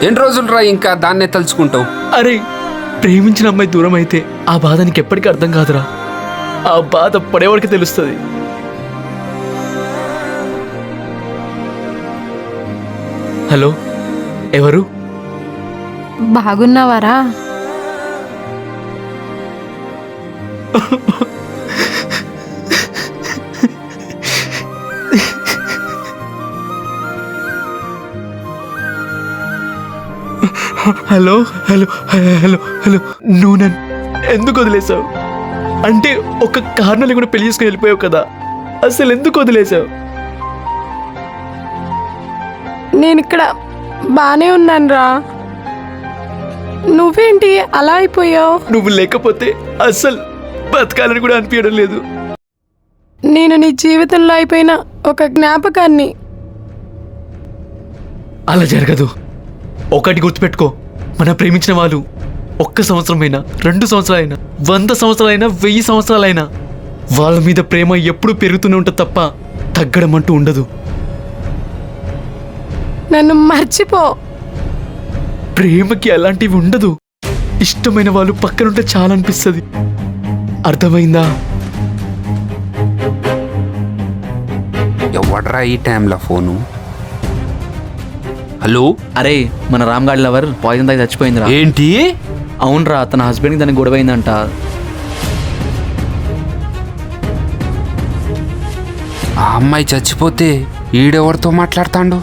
ఎన్ని రోజులు రా ఇంకా దాన్నే తలుచుకుంటావు? అరే, ప్రేమించిన అమ్మాయి దూరం అయితే ఆ బాధ నీకు ఎప్పటికీ అర్థం కాదురా. ఆ బాధ పడేవాడికి తెలుస్తుంది. హలో, ఎవరు? బాగున్నావారా? హలో హలో హలో హలో, నువ్వు నన్ను ఎందుకు వదిలేసావు? అంటే ఒక కారణం లేకుండా పెళ్లి చేసుకుని వెళ్ళిపోయావు కదా, అసలు ఎందుకు వదిలేసావు? నేను ఇక్కడ బానే ఉన్నాను రా. నువ్వేంటి అలా అయిపోయావు? నువ్వు లేకపోతే అసలు బతకాలని కూడా అనిపించడం లేదు. నేను నీ జీవితంలో అయిపోయిన ఒక జ్ఞాపకాన్ని. అలా జరగదు. ఒకటి గుర్తుపెట్టుకో, మన ప్రేమించిన వాళ్ళు 1 సంవత్సరమైనా 2 సంవత్సరాలైనా 100 సంవత్సరాలైనా 1000 సంవత్సరాలైనా వాళ్ళ మీద ప్రేమ ఎప్పుడూ పెరుగుతూనే ఉంటుంది తప్ప తగ్గడం అంటూ ఉండదు. నన్ను మర్చిపో. ప్రేమకి అలాంటివి ఉండదు. ఇష్టమైన వాళ్ళు పక్కనుంటే చాలా అనిపిస్తుంది. అర్థమైందా? ఎవడ్రా ఈ టైంలో ఫోను? హలో. అరే, మన రామ్ గాడి లవర్ పాయిజన్ తాగి చచ్చిపోయిందిరా. ఏంటి? అవునరా, తన హస్బెండ్కి దానికి గొడవైందంట. ఆ అమ్మాయి చచ్చిపోతే ఈడెవరితో మాట్లాడతాండు?